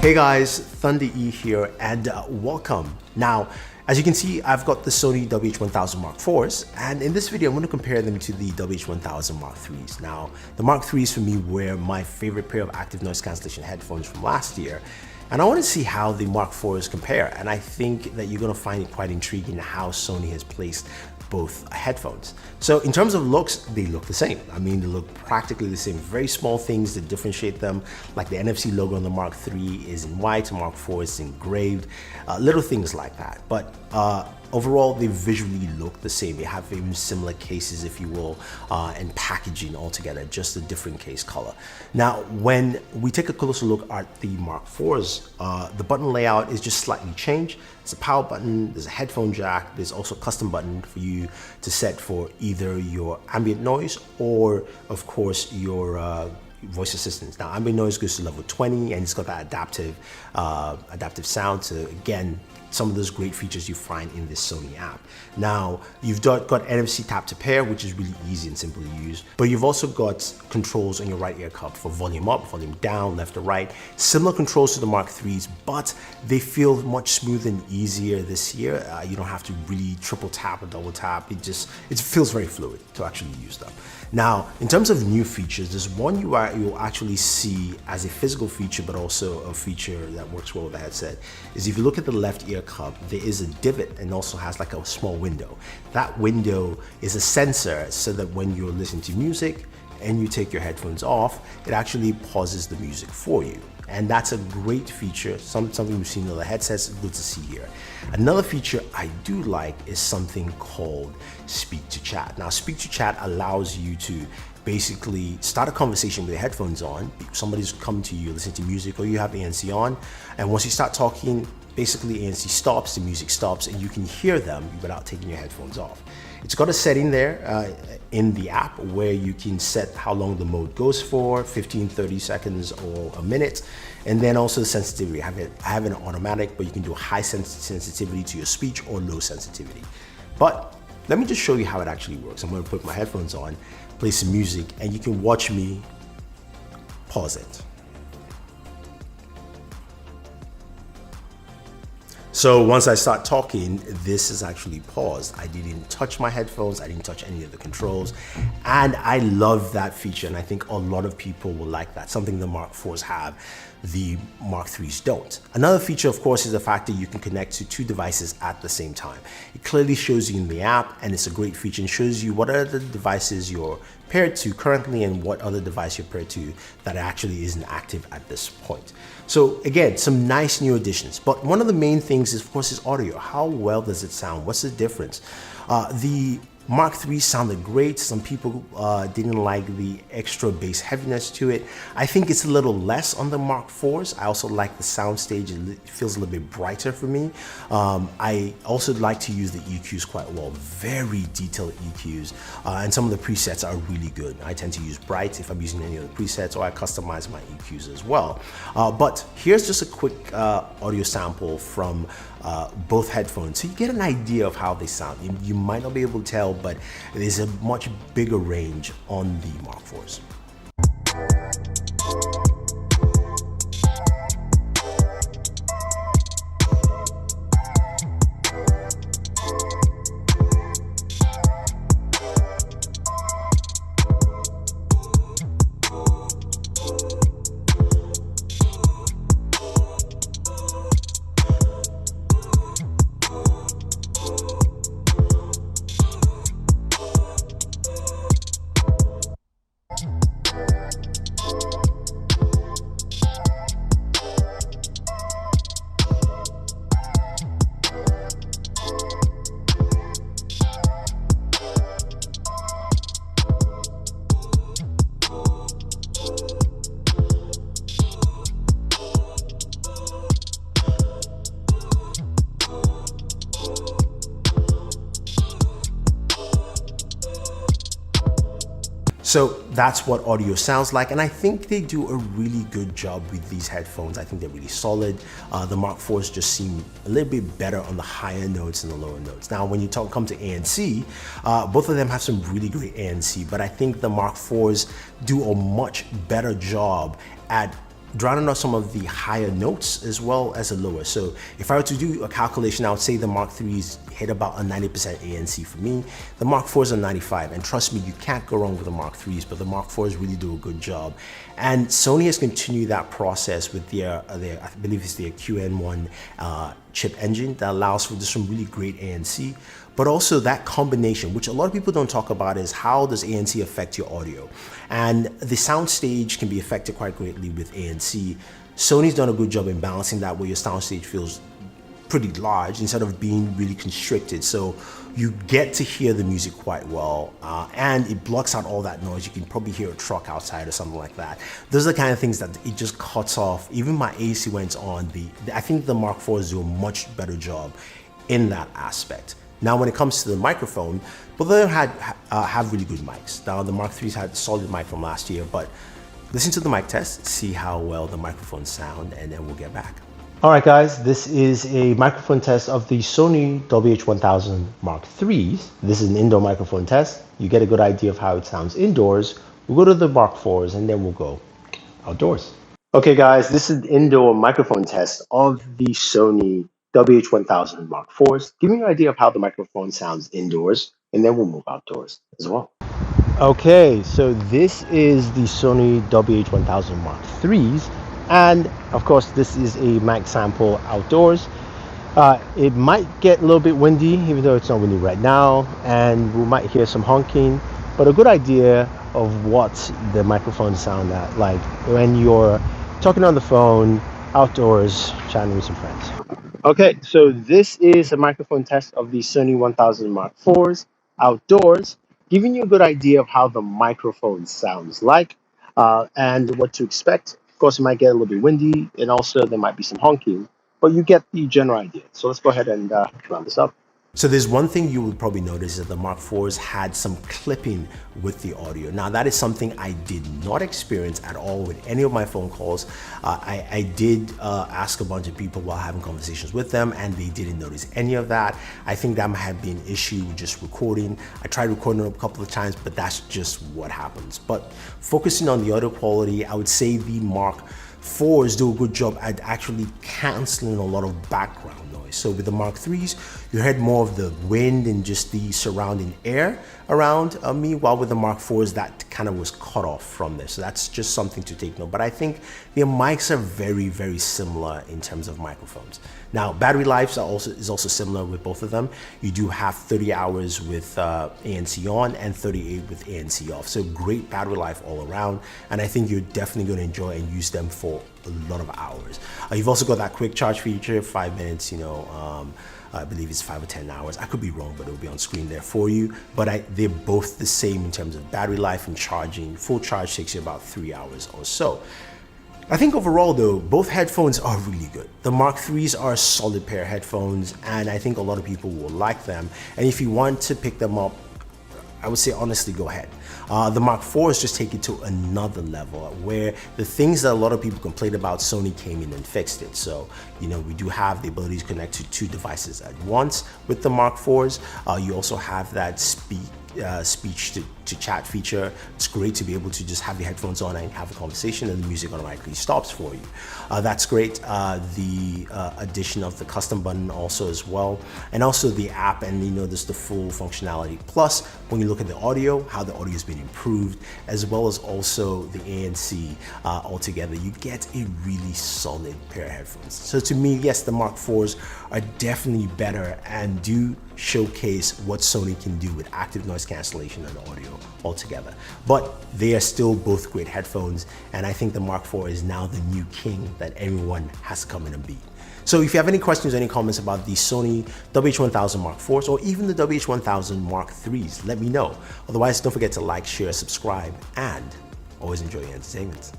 Hey guys, Thunder E here and welcome. Now, as you can see, I've got the Sony WH-1000xm4s, and in this video I'm going to compare them to the WH-1000xm3s. Now, the Mark IIIs for me were my favorite pair of active noise cancellation headphones from last year, and I want to see how the Mark IVs compare, and I think that you're going to find it quite intriguing how Sony has placed both headphones. So in terms of looks, they look the same. I mean, they look practically the same. Very small things that differentiate them, like the NFC logo on the Mark III is in white, Mark IV is engraved, little things like that. But overall, they visually look the same. They have even similar cases, if you will, and packaging altogether, just a different case color. Now, when we take a closer look at the Mark IVs, the button layout is just slightly changed. It's a power button, there's a headphone jack, there's also a custom button for you to set for either your ambient noise or, of course, your voice assistants. Now, ambient noise goes to level 20 and it's got that adaptive sound to, again, some of those great features you find in this Sony app. Now, you've got NFC tap to pair, which is really easy and simple to use, but you've also got controls on your right ear cup for volume up, volume down, left or right. Similar controls to the Mark IIIs, but they feel much smoother and easier this year. You don't have to really triple tap or double tap. It feels very fluid to actually use them. Now, in terms of new features, there's one you'll actually see as a physical feature, but also a feature that works well with the headset, is if you look at the left ear cup, there is a divot and also has like a small window. That window is a sensor so that when you're listening to music and you take your headphones off, it actually pauses the music for you. And that's a great feature, something we've seen in other headsets, good to see here. Another feature I do like is something called speak to chat. Now, speak to chat allows you to basically start a conversation with your headphones on. Somebody's come to you, listening to music, or you have ANC on, and once you start talking, basically ANC stops, the music stops, and you can hear them without taking your headphones off. It's got a setting there in the app where you can set how long the mode goes for, 15, 30 seconds or a minute, and then also the sensitivity. I have it automatic, but you can do high sensitivity to your speech or low sensitivity. But let me just show you how it actually works. I'm going to put my headphones on, play some music, and you can watch me pause it. So once I start talking, this is actually paused. I didn't touch my headphones, I didn't touch any of the controls, and I love that feature, and I think a lot of people will like that, something the Mark IVs have, the Mark IIIs don't. Another feature, of course, is the fact that you can connect to two devices at the same time. It clearly shows you in the app, and it's a great feature and shows you what are the devices you're paired to currently and what other device you're paired to that actually isn't active at this point. So again, some nice new additions, but one of the main things is, of course, is audio. How well does it sound? What's the difference? The Mark III sounded great. Some people didn't like the extra bass heaviness to it. I think it's a little less on the Mark IVs. I also like the soundstage. It feels a little bit brighter for me. I also like to use the EQs quite well. Very detailed EQs. And some of the presets are really good. I tend to use bright if I'm using any of the presets, or I customize my EQs as well. But here's just a quick audio sample from both headphones, so you get an idea of how they sound. You might not be able to tell, but there's a much bigger range on the Mark IVs. So that's what audio sounds like, and I think they do a really good job with these headphones. I think they're really solid. The Mark IVs just seem a little bit better on the higher notes and the lower notes. Now, when you come to ANC, both of them have some really great ANC, but I think the Mark IVs do a much better job at drowning out some of the higher notes as well as the lower. So if I were to do a calculation, I would say the Mark IIIs hit about a 90% ANC for me. The Mark IVs are 95, and trust me, you can't go wrong with the Mark IIIs, but the Mark IVs really do a good job. And Sony has continued that process with their I believe it's their QN1 chip engine that allows for just some really great ANC. But also that combination, which a lot of people don't talk about, is how does ANC affect your audio? And the soundstage can be affected quite greatly with ANC. Sony's done a good job in balancing that, where your soundstage feels pretty large instead of being really constricted. So you get to hear the music quite well, and it blocks out all that noise. You can probably hear a truck outside or something like that. Those are the kind of things that it just cuts off. Even my AC when it's on, I think the Mark IVs do a much better job in that aspect. Now, when it comes to the microphone, both of them have really good mics. Now, the Mark IIIs had a solid mic from last year, but listen to the mic test, see how well the microphones sound, and then we'll get back. All right, guys, this is a microphone test of the Sony WH-1000 Mark IIIs. This is an indoor microphone test. You get a good idea of how it sounds indoors. We'll go to the Mark IVs, and then we'll go outdoors. Okay, guys, this is an indoor microphone test of the Sony WH-1000 Mark IVs. Give me an idea of how the microphone sounds indoors, and then we'll move outdoors as well. Okay, so this is the Sony WH-1000 Mark IIIs, and of course this is a mic sample outdoors. It might get a little bit windy, even though it's not windy right now, and we might hear some honking, but a good idea of what the microphones sound like when you're talking on the phone outdoors, chatting with some friends. Okay, so this is a microphone test of the Sony 1000 Mark IVs outdoors, giving you a good idea of how the microphone sounds like and what to expect. Of course, it might get a little bit windy, and also there might be some honking, but you get the general idea. So let's go ahead and round this up. So there's one thing you would probably notice, is that the Mark IVs had some clipping with the audio. Now that is something I did not experience at all with any of my phone calls. I did ask a bunch of people while having conversations with them, and they didn't notice any of that. I think that might have been an issue with just recording. I tried recording it a couple of times, but that's just what happens. But focusing on the audio quality, I would say the Mark IVs do a good job at actually canceling a lot of background noise. So with the Mark IIIs, you heard more of the wind and just the surrounding air around me, while with the Mark IVs, that kind of was cut off from this. So that's just something to take note. But I think their mics are very, very similar in terms of microphones. Now, battery life is also similar with both of them. You do have 30 hours with ANC on and 38 with ANC off. So great battery life all around. And I think you're definitely going to enjoy and use them for a lot of hours. You've also got that quick charge feature, 5 minutes, I believe it's 5 or 10 hours. I could be wrong, but it'll be on screen there for you. But they're both the same in terms of battery life and charging. Full charge takes you about 3 hours or so. I think overall though, both headphones are really good. The Mark IIIs are a solid pair of headphones, and I think a lot of people will like them. And if you want to pick them up, I would say honestly, go ahead. The Mark IVs just take it to another level, where the things that a lot of people complained about, Sony came in and fixed it. So, we do have the ability to connect to 2 devices at once with the Mark IVs. You also have that speech to chat feature. It's great to be able to just have your headphones on and have a conversation, and the music automatically stops for you. That's great. The addition of the custom button also as well, and also the app, and there's the full functionality. Plus, when you look at the audio, how the audio has been improved, as well as also the ANC altogether, you get a really solid pair of headphones. So to me, yes, the Mark IVs are definitely better and do showcase what Sony can do with active noise cancellation and audio altogether. But they are still both great headphones, and I think the Mark IV is now the new king that everyone has to come in and beat. So if you have any questions or any comments about the Sony WH-1000 Mark IVs or even the WH-1000 Mark IIIs, let me know. Otherwise, don't forget to like, share, subscribe, and always enjoy your entertainment.